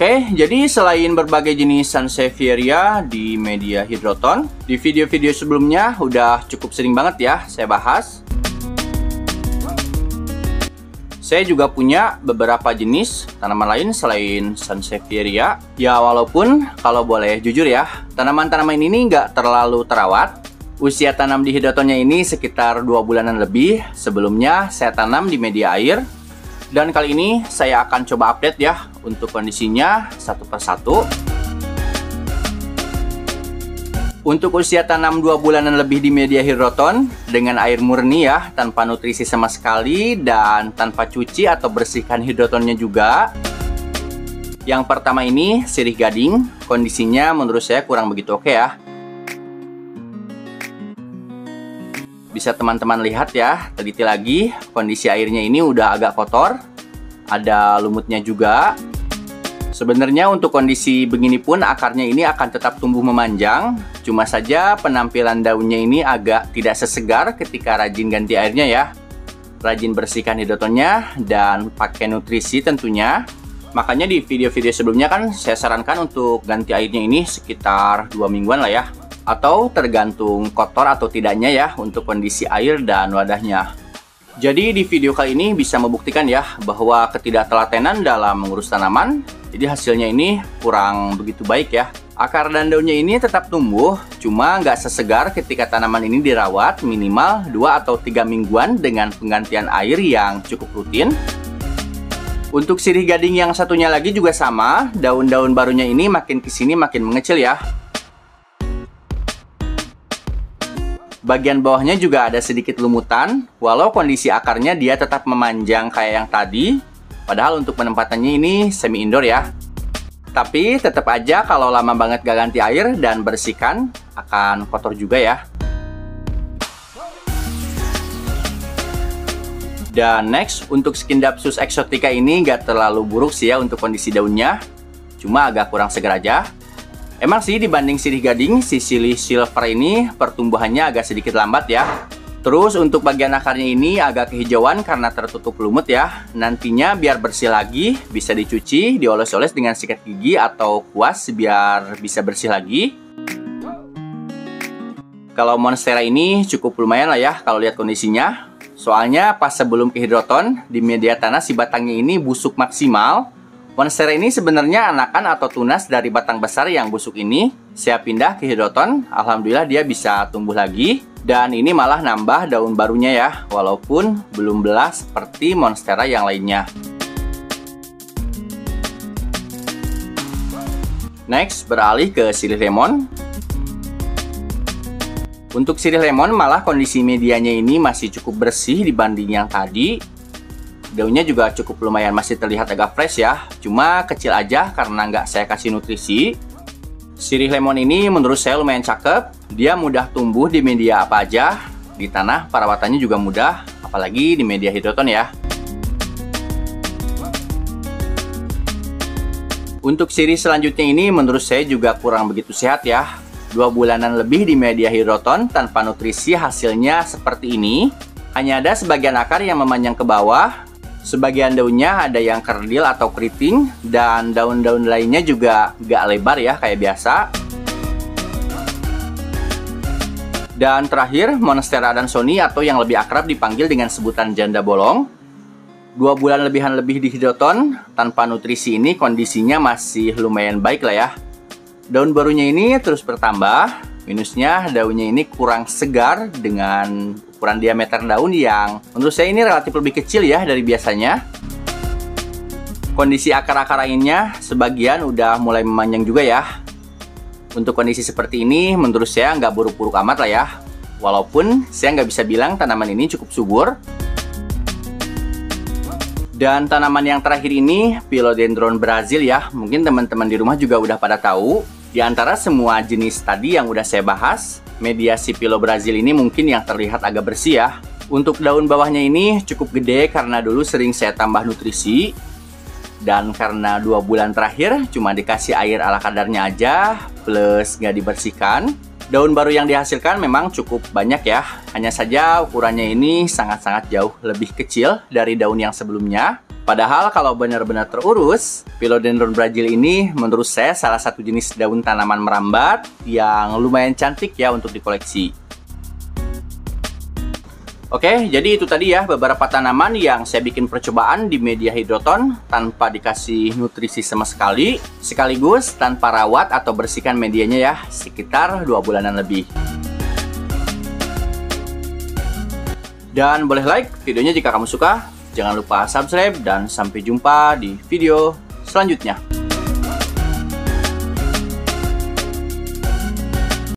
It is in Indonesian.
Oke, jadi selain berbagai jenis Sansevieria di media hidroton, di video-video sebelumnya udah cukup sering banget ya saya bahas. Saya juga punya beberapa jenis tanaman lain selain Sansevieria. Ya walaupun kalau boleh jujur ya, tanaman-tanaman ini nggak terlalu terawat. Usia tanam di hidrotonnya ini sekitar 2 bulanan lebih. Sebelumnya saya tanam di media air. Dan kali ini saya akan coba update ya untuk kondisinya satu persatu. Untuk usia tanam 2 bulanan lebih di media hidroton dengan air murni ya, tanpa nutrisi sama sekali dan tanpa cuci atau bersihkan hidrotonnya juga. Yang pertama ini sirih gading, kondisinya menurut saya kurang begitu oke ya. Bisa teman-teman lihat ya, teliti lagi, kondisi airnya ini udah agak kotor, ada lumutnya juga. Sebenarnya untuk kondisi begini pun akarnya ini akan tetap tumbuh memanjang, cuma saja penampilan daunnya ini agak tidak sesegar ketika rajin ganti airnya ya. Rajin bersihkan hidrotonnya dan pakai nutrisi tentunya. Makanya di video-video sebelumnya kan saya sarankan untuk ganti airnya ini sekitar 2 mingguan lah ya. Atau tergantung kotor atau tidaknya ya untuk kondisi air dan wadahnya. Jadi di video kali ini bisa membuktikan ya bahwa ketidaktelatenan dalam mengurus tanaman. Jadi hasilnya ini kurang begitu baik ya. Akar dan daunnya ini tetap tumbuh, cuma nggak sesegar ketika tanaman ini dirawat minimal 2 atau 3 mingguan dengan penggantian air yang cukup rutin. Untuk sirih gading yang satunya lagi juga sama, daun-daun barunya ini makin kesini makin mengecil ya. Bagian bawahnya juga ada sedikit lumutan, walau kondisi akarnya dia tetap memanjang kayak yang tadi. Padahal untuk penempatannya ini semi indoor ya. Tapi tetap aja kalau lama banget gak ganti air dan bersihkan akan kotor juga ya. Dan next, untuk Scindapsus exotica ini gak terlalu buruk sih ya untuk kondisi daunnya. Cuma agak kurang segar aja. Emang sih dibanding sirih gading, si Silly Silver ini pertumbuhannya agak sedikit lambat ya. Terus untuk bagian akarnya ini agak kehijauan karena tertutup lumut ya. Nantinya biar bersih lagi, bisa dicuci, dioles-oles dengan sikat gigi atau kuas biar bisa bersih lagi. Kalau Monstera ini cukup lumayan lah ya kalau lihat kondisinya. Soalnya pas sebelum ke hidroton, di media tanah si batangnya ini busuk maksimal. Monstera ini sebenarnya anakan atau tunas dari batang besar yang busuk ini. Saya pindah ke hidroton, alhamdulillah dia bisa tumbuh lagi. Dan ini malah nambah daun barunya ya, walaupun belum belah seperti Monstera yang lainnya. Next, beralih ke sirih lemon. Untuk sirih lemon malah kondisi medianya ini masih cukup bersih dibanding yang tadi. Daunnya juga cukup lumayan masih terlihat agak fresh ya. Cuma kecil aja karena nggak saya kasih nutrisi. Sirih lemon ini menurut saya lumayan cakep. Dia mudah tumbuh di media apa aja. Di tanah perawatannya juga mudah, apalagi di media hidroton ya. Untuk sirih selanjutnya ini menurut saya juga kurang begitu sehat ya. 2 bulanan lebih di media hidroton tanpa nutrisi hasilnya seperti ini. Hanya ada sebagian akar yang memanjang ke bawah. Sebagian daunnya ada yang kerdil atau keriting, dan daun-daun lainnya juga gak lebar ya kayak biasa. Dan terakhir, Monstera adansoni atau yang lebih akrab dipanggil dengan sebutan janda bolong. 2 bulan lebihan lebih di hidroton, tanpa nutrisi ini kondisinya masih lumayan baik lah ya. Daun barunya ini terus bertambah, minusnya daunnya ini kurang segar dengan ukuran diameter daun yang menurut saya ini relatif lebih kecil ya dari biasanya. Kondisi akar-akar lainnya sebagian udah mulai memanjang juga ya. Untuk kondisi seperti ini menurut saya nggak buruk-buruk amat lah ya. Walaupun saya nggak bisa bilang tanaman ini cukup subur. Dan tanaman yang terakhir ini Philodendron Brazil ya. Mungkin teman-teman di rumah juga udah pada tahu. Di antara semua jenis tadi yang udah saya bahas, media si Philo Brazil ini mungkin yang terlihat agak bersih ya. Untuk daun bawahnya ini cukup gede karena dulu sering saya tambah nutrisi. Dan karena 2 bulan terakhir cuma dikasih air ala kadarnya aja, plus nggak dibersihkan. Daun baru yang dihasilkan memang cukup banyak ya. Hanya saja ukurannya ini sangat-sangat jauh lebih kecil dari daun yang sebelumnya. Padahal kalau benar-benar terurus, Philodendron Brazil ini menurut saya salah satu jenis daun tanaman merambat yang lumayan cantik ya untuk dikoleksi. Oke, jadi itu tadi ya beberapa tanaman yang saya bikin percobaan di media hidroton tanpa dikasih nutrisi sama sekali, sekaligus tanpa rawat atau bersihkan medianya ya, sekitar 2 bulanan lebih. Dan boleh like videonya jika kamu suka, jangan lupa subscribe dan sampai jumpa di video selanjutnya.